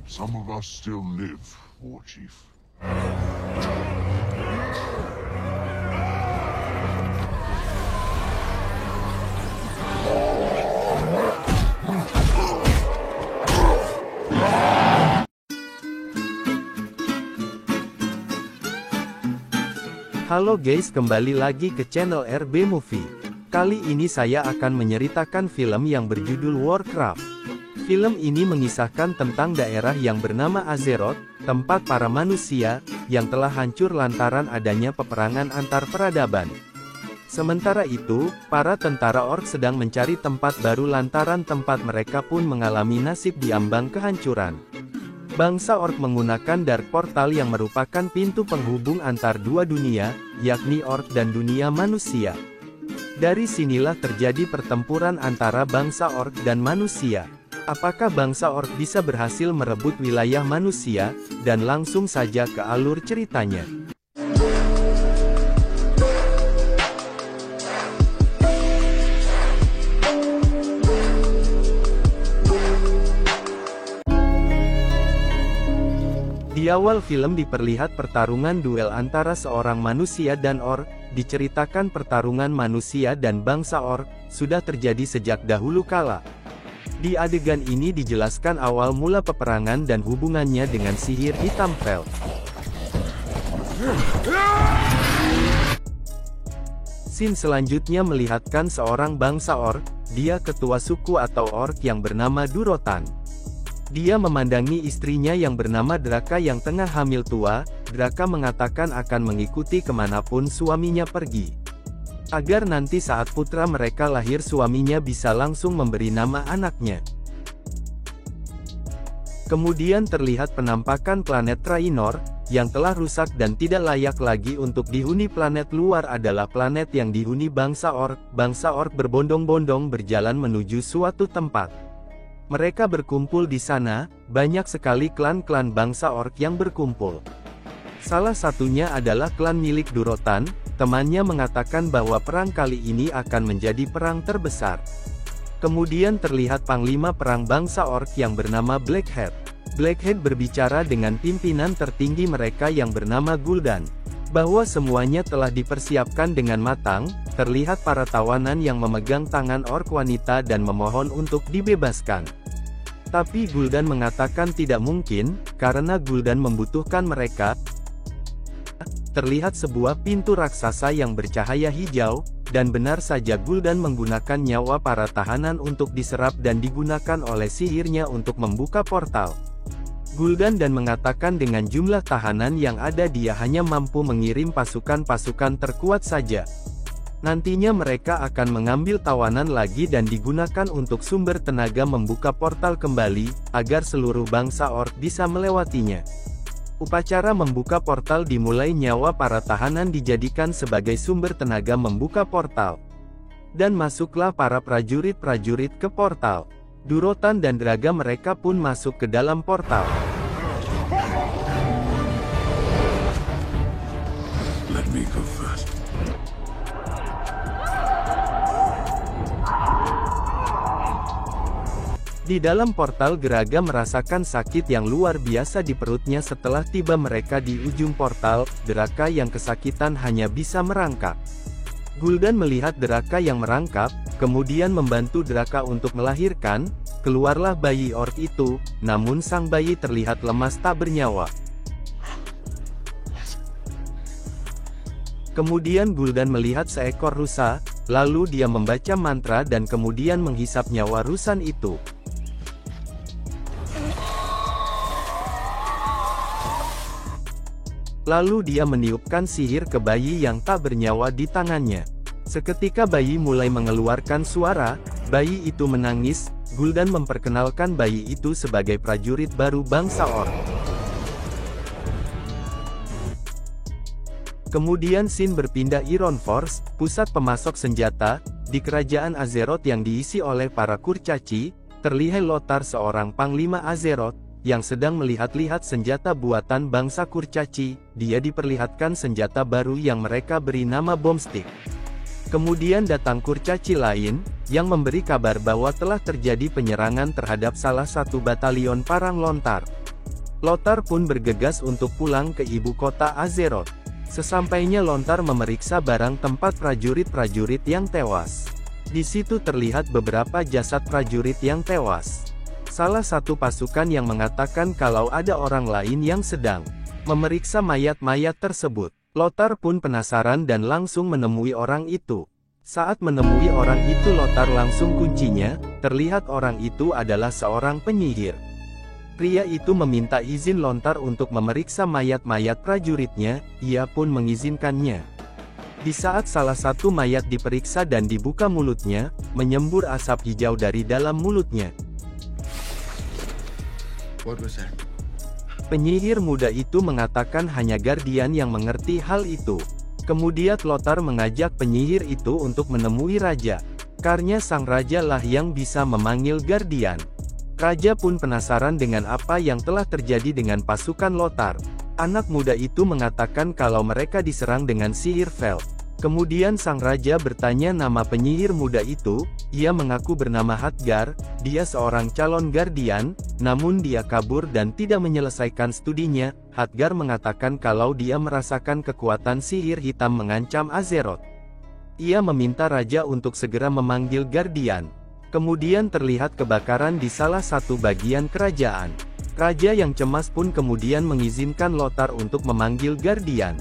Some of us still live, War Chief. Halo guys, kembali lagi ke channel RB Movie. Kali ini saya akan menceritakan film yang berjudul Warcraft. Film ini mengisahkan tentang daerah yang bernama Azeroth, tempat para manusia, yang telah hancur lantaran adanya peperangan antar peradaban. Sementara itu, para tentara orc sedang mencari tempat baru lantaran tempat mereka pun mengalami nasib diambang kehancuran. Bangsa orc menggunakan Dark Portal yang merupakan pintu penghubung antar dua dunia, yakni orc dan dunia manusia. Dari sinilah terjadi pertempuran antara bangsa orc dan manusia. Apakah bangsa orc bisa berhasil merebut wilayah manusia? Dan langsung saja ke alur ceritanya. Di awal film diperlihat pertarungan duel antara seorang manusia dan orc. Diceritakan pertarungan manusia dan bangsa orc sudah terjadi sejak dahulu kala. Di adegan ini dijelaskan awal mula peperangan dan hubungannya dengan sihir hitam Fel. Scene selanjutnya melihatkan seorang bangsa orc, dia ketua suku atau orc yang bernama Durotan. Dia memandangi istrinya yang bernama Draka yang tengah hamil tua. Draka mengatakan akan mengikuti kemanapun suaminya pergi. Agar nanti saat putra mereka lahir suaminya bisa langsung memberi nama anaknya. Kemudian terlihat penampakan planet Draenor, yang telah rusak dan tidak layak lagi untuk dihuni. Planet luar adalah planet yang dihuni bangsa orc. Bangsa orc berbondong-bondong berjalan menuju suatu tempat. Mereka berkumpul di sana, banyak sekali klan-klan bangsa orc yang berkumpul. Salah satunya adalah klan milik Durotan. Temannya mengatakan bahwa perang kali ini akan menjadi perang terbesar. Kemudian terlihat panglima perang bangsa orc yang bernama Blackhead. Blackhead berbicara dengan pimpinan tertinggi mereka yang bernama Gul'dan, bahwa semuanya telah dipersiapkan dengan matang. Terlihat para tawanan yang memegang tangan orc wanita dan memohon untuk dibebaskan. Tapi Gul'dan mengatakan tidak mungkin, karena Gul'dan membutuhkan mereka. Terlihat sebuah pintu raksasa yang bercahaya hijau, dan benar saja Gul'dan menggunakan nyawa para tahanan untuk diserap dan digunakan oleh sihirnya untuk membuka portal. Gul'dan dan mengatakan dengan jumlah tahanan yang ada dia hanya mampu mengirim pasukan-pasukan terkuat saja. Nantinya mereka akan mengambil tawanan lagi dan digunakan untuk sumber tenaga membuka portal kembali, agar seluruh bangsa orc bisa melewatinya. Upacara membuka portal dimulai, nyawa para tahanan dijadikan sebagai sumber tenaga membuka portal. Dan masuklah para prajurit-prajurit ke portal. Durotan dan Draga mereka pun masuk ke dalam portal. Let me go first. Di dalam portal Graga merasakan sakit yang luar biasa di perutnya setelah tiba mereka di ujung portal. Draka yang kesakitan hanya bisa merangkak. Gul'dan melihat Draka yang merangkak, kemudian membantu Draka untuk melahirkan. Keluarlah bayi orc itu, namun sang bayi terlihat lemas tak bernyawa. Kemudian Gul'dan melihat seekor rusa, lalu dia membaca mantra dan kemudian menghisap nyawa rusan itu. Lalu dia meniupkan sihir ke bayi yang tak bernyawa di tangannya. Seketika bayi mulai mengeluarkan suara, bayi itu menangis. Gul'dan memperkenalkan bayi itu sebagai prajurit baru bangsa orc. Kemudian scene berpindah Ironforge, pusat pemasok senjata, di kerajaan Azeroth yang diisi oleh para kurcaci. Terlihat Lothar seorang panglima Azeroth, yang sedang melihat-lihat senjata buatan bangsa kurcaci. Dia diperlihatkan senjata baru yang mereka beri nama Bombstick. Kemudian datang kurcaci lain, yang memberi kabar bahwa telah terjadi penyerangan terhadap salah satu batalion parang lontar. Lothar pun bergegas untuk pulang ke ibu kota Azeroth. Sesampainya Lothar memeriksa barang tempat prajurit-prajurit yang tewas. Di situ terlihat beberapa jasad prajurit yang tewas. Salah satu pasukan yang mengatakan kalau ada orang lain yang sedang memeriksa mayat-mayat tersebut. Lothar pun penasaran dan langsung menemui orang itu. Saat menemui orang itu Lothar langsung kuncinya, terlihat orang itu adalah seorang penyihir. Pria itu meminta izin Lothar untuk memeriksa mayat-mayat prajuritnya, ia pun mengizinkannya. Di saat salah satu mayat diperiksa dan dibuka mulutnya, menyembur asap hijau dari dalam mulutnya. What was that? Penyihir muda itu mengatakan hanya Guardian yang mengerti hal itu. Kemudian Lothar mengajak penyihir itu untuk menemui raja. Karena sang raja lah yang bisa memanggil Guardian. Raja pun penasaran dengan apa yang telah terjadi dengan pasukan Lothar. Anak muda itu mengatakan kalau mereka diserang dengan sihir Vel. Kemudian sang raja bertanya nama penyihir muda itu, ia mengaku bernama Hadgar, dia seorang calon Guardian, namun dia kabur dan tidak menyelesaikan studinya. Hadgar mengatakan kalau dia merasakan kekuatan sihir hitam mengancam Azeroth. Ia meminta raja untuk segera memanggil Guardian. Kemudian terlihat kebakaran di salah satu bagian kerajaan. Raja yang cemas pun kemudian mengizinkan Lothar untuk memanggil Guardian.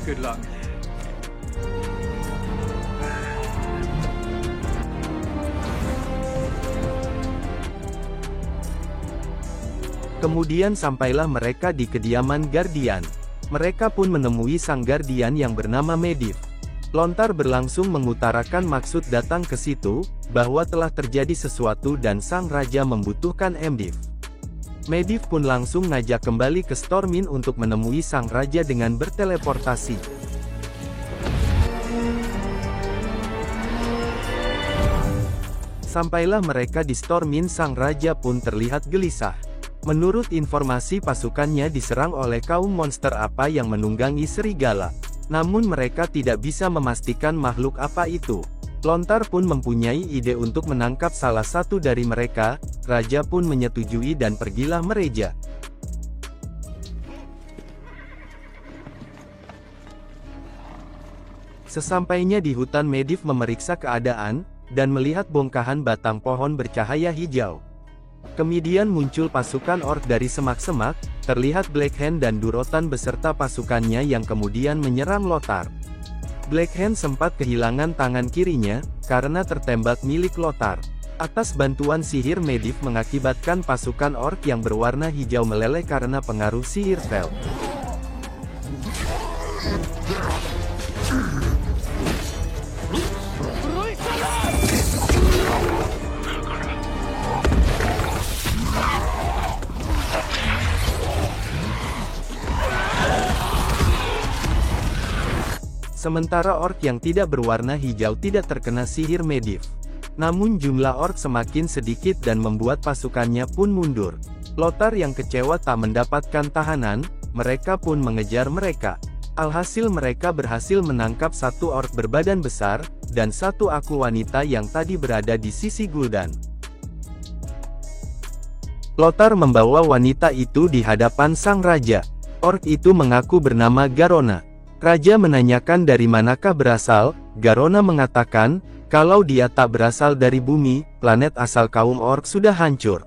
Good luck. Kemudian sampailah mereka di kediaman Guardian. Mereka pun menemui sang Guardian yang bernama Medivh. Lothar berlangsung mengutarakan maksud datang ke situ, bahwa telah terjadi sesuatu dan sang raja membutuhkan Medivh. Medivh pun langsung ngajak kembali ke Stormwind untuk menemui sang raja dengan berteleportasi. Sampailah mereka di Stormwind, sang raja pun terlihat gelisah. Menurut informasi pasukannya diserang oleh kaum monster apa yang menunggangi serigala. Namun mereka tidak bisa memastikan makhluk apa itu. Lothar pun mempunyai ide untuk menangkap salah satu dari mereka, raja pun menyetujui dan pergilah mereja. Sesampainya di hutan Medivh memeriksa keadaan, dan melihat bongkahan batang pohon bercahaya hijau. Kemudian muncul pasukan orc dari semak-semak, terlihat Blackhand dan Durotan beserta pasukannya yang kemudian menyerang Lothar. Blackhand sempat kehilangan tangan kirinya, karena tertembak milik Lothar. Atas bantuan sihir Medivh mengakibatkan pasukan orc yang berwarna hijau meleleh karena pengaruh sihir Vel. Sementara orc yang tidak berwarna hijau tidak terkena sihir Medivh. Namun jumlah orc semakin sedikit dan membuat pasukannya pun mundur. Lothar yang kecewa tak mendapatkan tahanan, mereka pun mengejar mereka. Alhasil mereka berhasil menangkap satu orc berbadan besar, dan satu aku wanita yang tadi berada di sisi Gul'dan. Lothar membawa wanita itu di hadapan sang raja. Orc itu mengaku bernama Garona. Raja menanyakan dari manakah berasal, Garona mengatakan, kalau dia tak berasal dari bumi, planet asal kaum orc sudah hancur.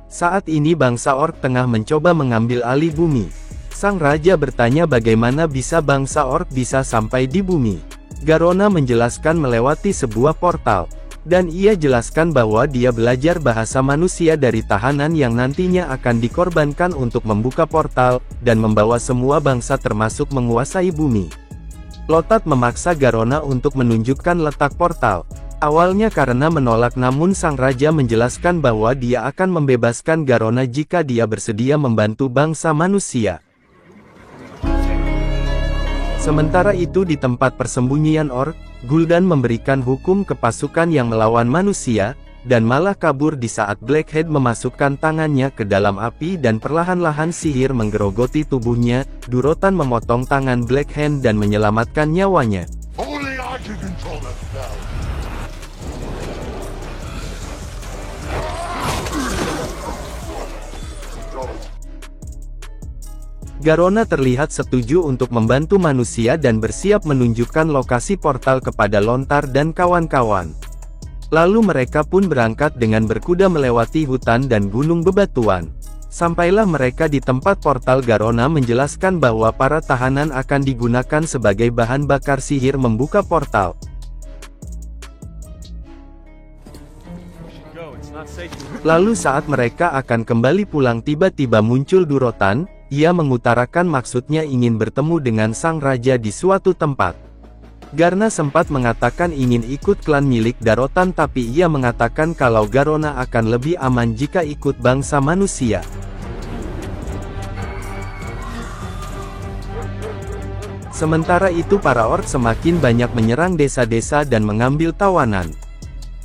Saat ini bangsa orc tengah mencoba mengambil alih bumi. Sang raja bertanya bagaimana bisa bangsa orc bisa sampai di bumi. Garona menjelaskan melewati sebuah portal. Dan ia jelaskan bahwa dia belajar bahasa manusia dari tahanan yang nantinya akan dikorbankan untuk membuka portal, dan membawa semua bangsa termasuk menguasai bumi. Lothar memaksa Garona untuk menunjukkan letak portal. Awalnya karena menolak, namun sang raja menjelaskan bahwa dia akan membebaskan Garona jika dia bersedia membantu bangsa manusia. Sementara itu di tempat persembunyian orc, Gul'dan memberikan hukum ke pasukan yang melawan manusia, dan malah kabur di saat Blackhead memasukkan tangannya ke dalam api dan perlahan-lahan sihir menggerogoti tubuhnya. Durotan memotong tangan Blackhand dan menyelamatkan nyawanya. Only I can control that spell. Garona terlihat setuju untuk membantu manusia dan bersiap menunjukkan lokasi portal kepada Lontar dan kawan-kawan. Lalu mereka pun berangkat dengan berkuda melewati hutan dan gunung bebatuan. Sampailah mereka di tempat portal. Garona menjelaskan bahwa para tahanan akan digunakan sebagai bahan bakar sihir membuka portal. Lalu saat mereka akan kembali pulang tiba-tiba muncul Durotan. Ia mengutarakan maksudnya ingin bertemu dengan sang raja di suatu tempat. Garna sempat mengatakan ingin ikut klan milik Darotan, tapi ia mengatakan kalau Garona akan lebih aman jika ikut bangsa manusia. Sementara itu para orc semakin banyak menyerang desa-desa dan mengambil tawanan.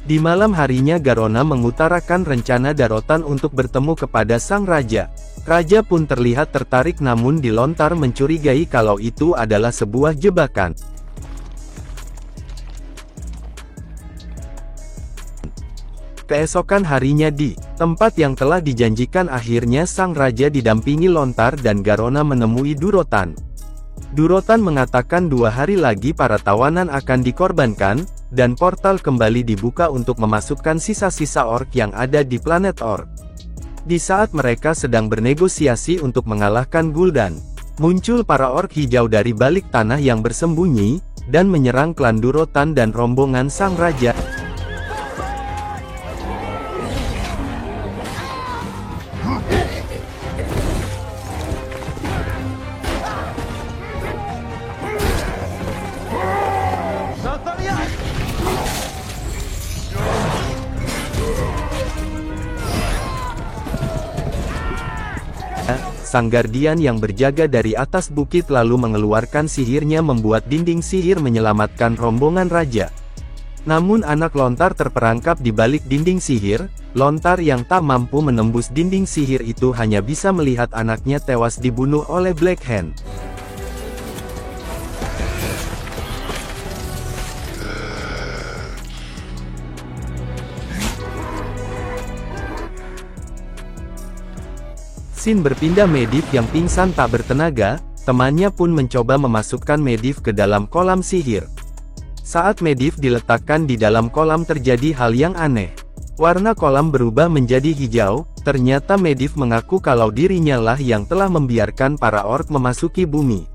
Di malam harinya Garona mengutarakan rencana Darotan untuk bertemu kepada sang raja. Raja pun terlihat tertarik, namun di Lontar mencurigai kalau itu adalah sebuah jebakan. Keesokan harinya di tempat yang telah dijanjikan akhirnya sang raja didampingi Lontar dan Garona menemui Durotan. Durotan mengatakan 2 hari lagi para tawanan akan dikorbankan, dan portal kembali dibuka untuk memasukkan sisa-sisa orc yang ada di planet orc. Di saat mereka sedang bernegosiasi untuk mengalahkan Gul'dan, muncul para orc hijau dari balik tanah yang bersembunyi, dan menyerang klan Durotan dan rombongan sang raja. Sang Guardian yang berjaga dari atas bukit lalu mengeluarkan sihirnya membuat dinding sihir menyelamatkan rombongan raja. Namun anak Lontar terperangkap di balik dinding sihir. Lontar yang tak mampu menembus dinding sihir itu hanya bisa melihat anaknya tewas dibunuh oleh Black Hand. Sin berpindah Medivh yang pingsan tak bertenaga, temannya pun mencoba memasukkan Medivh ke dalam kolam sihir. Saat Medivh diletakkan di dalam kolam terjadi hal yang aneh. Warna kolam berubah menjadi hijau, ternyata Medivh mengaku kalau dirinya lah yang telah membiarkan para orc memasuki bumi.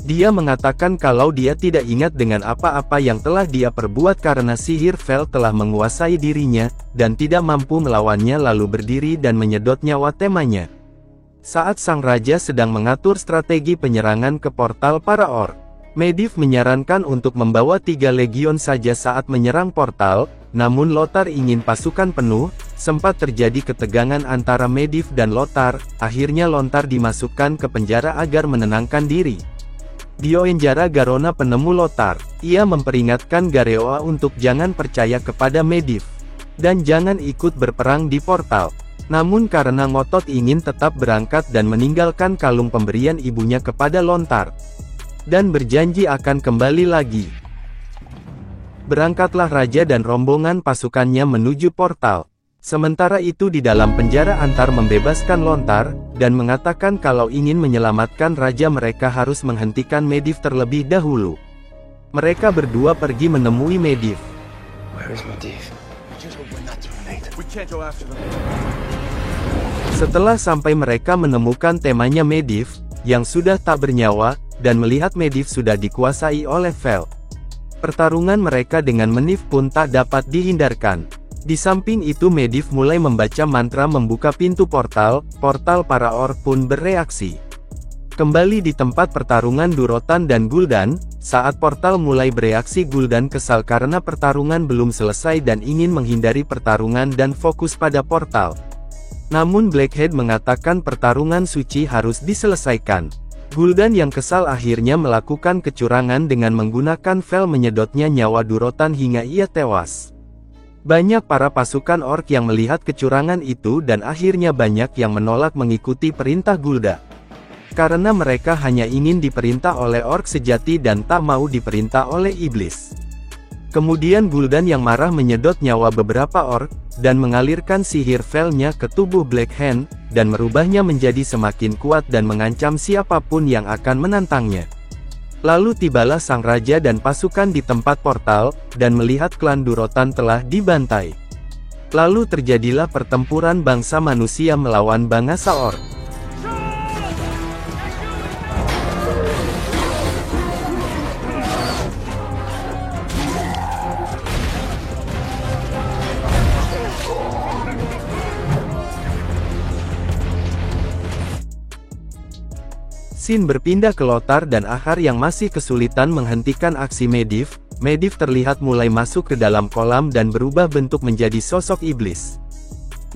Dia mengatakan kalau dia tidak ingat dengan apa-apa yang telah dia perbuat karena sihir Vel telah menguasai dirinya, dan tidak mampu melawannya lalu berdiri dan menyedot nyawa temanya. Saat sang raja sedang mengatur strategi penyerangan ke portal para orc, Medivh menyarankan untuk membawa 3 legion saja saat menyerang portal, namun Lothar ingin pasukan penuh. Sempat terjadi ketegangan antara Medivh dan Lothar, akhirnya Lothar dimasukkan ke penjara agar menenangkan diri. Dioenjara Garona penemu Lothar, ia memperingatkan Gareoa untuk jangan percaya kepada Medivh, dan jangan ikut berperang di portal. Namun karena ngotot ingin tetap berangkat dan meninggalkan kalung pemberian ibunya kepada Lontar, dan berjanji akan kembali lagi. Berangkatlah raja dan rombongan pasukannya menuju portal. Sementara itu di dalam penjara Antar membebaskan Lontar, dan mengatakan kalau ingin menyelamatkan raja mereka harus menghentikan Medivh terlebih dahulu. Mereka berdua pergi menemui Medivh. Where is Medivh? We can't go after them. Setelah sampai mereka menemukan temanya Medivh, yang sudah tak bernyawa, dan melihat Medivh sudah dikuasai oleh Vel. Pertarungan mereka dengan Medivh pun tak dapat dihindarkan. Di samping itu Medivh mulai membaca mantra membuka pintu portal, para orc pun bereaksi. Kembali di tempat pertarungan Durotan dan Gul'dan, saat portal mulai bereaksi Gul'dan kesal karena pertarungan belum selesai dan ingin menghindari pertarungan dan fokus pada portal. Namun Blackhead mengatakan pertarungan suci harus diselesaikan. Gul'dan yang kesal akhirnya melakukan kecurangan dengan menggunakan Vel menyedotnya nyawa Durotan hingga ia tewas. Banyak para pasukan orc yang melihat kecurangan itu dan akhirnya banyak yang menolak mengikuti perintah Gul'dan. Karena mereka hanya ingin diperintah oleh orc sejati dan tak mau diperintah oleh iblis. Kemudian Gul'dan yang marah menyedot nyawa beberapa orc, dan mengalirkan sihir veil-nya ke tubuh Black Hand, dan merubahnya menjadi semakin kuat dan mengancam siapapun yang akan menantangnya. Lalu tibalah sang raja dan pasukan di tempat portal, dan melihat klan Durotan telah dibantai. Lalu terjadilah pertempuran bangsa manusia melawan bangsa orc. Scene berpindah ke Lothar dan Ahar yang masih kesulitan menghentikan aksi Medivh. Medivh terlihat mulai masuk ke dalam kolam dan berubah bentuk menjadi sosok iblis.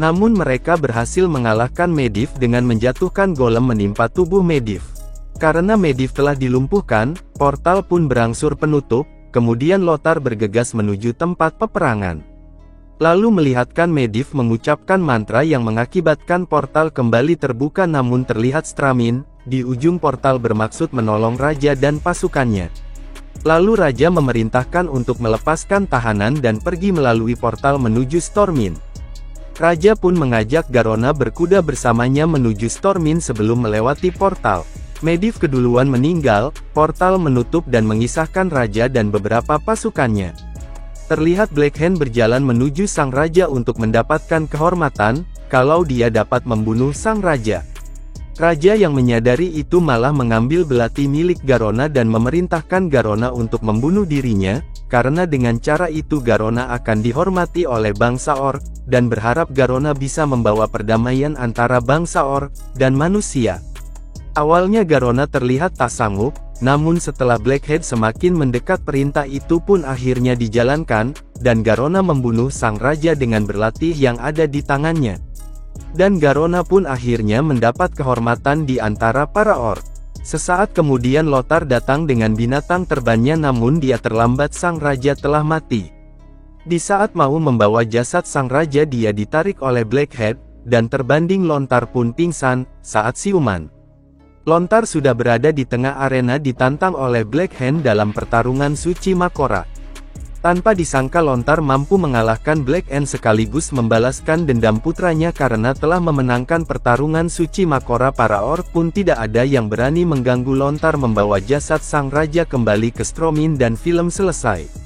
Namun mereka berhasil mengalahkan Medivh dengan menjatuhkan golem menimpa tubuh Medivh. Karena Medivh telah dilumpuhkan, portal pun berangsur penutup, kemudian Lothar bergegas menuju tempat peperangan. Lalu melihatkan Medivh mengucapkan mantra yang mengakibatkan portal kembali terbuka, namun terlihat Stramin di ujung portal bermaksud menolong raja dan pasukannya. Lalu raja memerintahkan untuk melepaskan tahanan dan pergi melalui portal menuju Stormin. Raja pun mengajak Garona berkuda bersamanya menuju Stormin sebelum melewati portal. Medivh keduluan meninggal, portal menutup dan mengisahkan raja dan beberapa pasukannya. Terlihat Black Hand berjalan menuju sang raja untuk mendapatkan kehormatan, kalau dia dapat membunuh sang raja. Raja yang menyadari itu malah mengambil belati milik Garona dan memerintahkan Garona untuk membunuh dirinya, karena dengan cara itu Garona akan dihormati oleh bangsa orc, dan berharap Garona bisa membawa perdamaian antara bangsa orc dan manusia. Awalnya Garona terlihat tak sanggup, namun setelah Blackhead semakin mendekat perintah itu pun akhirnya dijalankan, dan Garona membunuh sang raja dengan berlatih yang ada di tangannya. Dan Garona pun akhirnya mendapat kehormatan di antara para orc. Sesaat kemudian Lothar datang dengan binatang terbangnya, namun dia terlambat, sang raja telah mati. Di saat mau membawa jasad sang raja, dia ditarik oleh Blackhead, dan terbanding Lothar pun pingsan saat siuman. Lothar sudah berada di tengah arena ditantang oleh Black Hand dalam pertarungan suci Makora. Tanpa disangka Lothar mampu mengalahkan Black Hand sekaligus membalaskan dendam putranya karena telah memenangkan pertarungan suci Makora. Para orc pun tidak ada yang berani mengganggu Lothar membawa jasad sang raja kembali ke Stormin dan film selesai.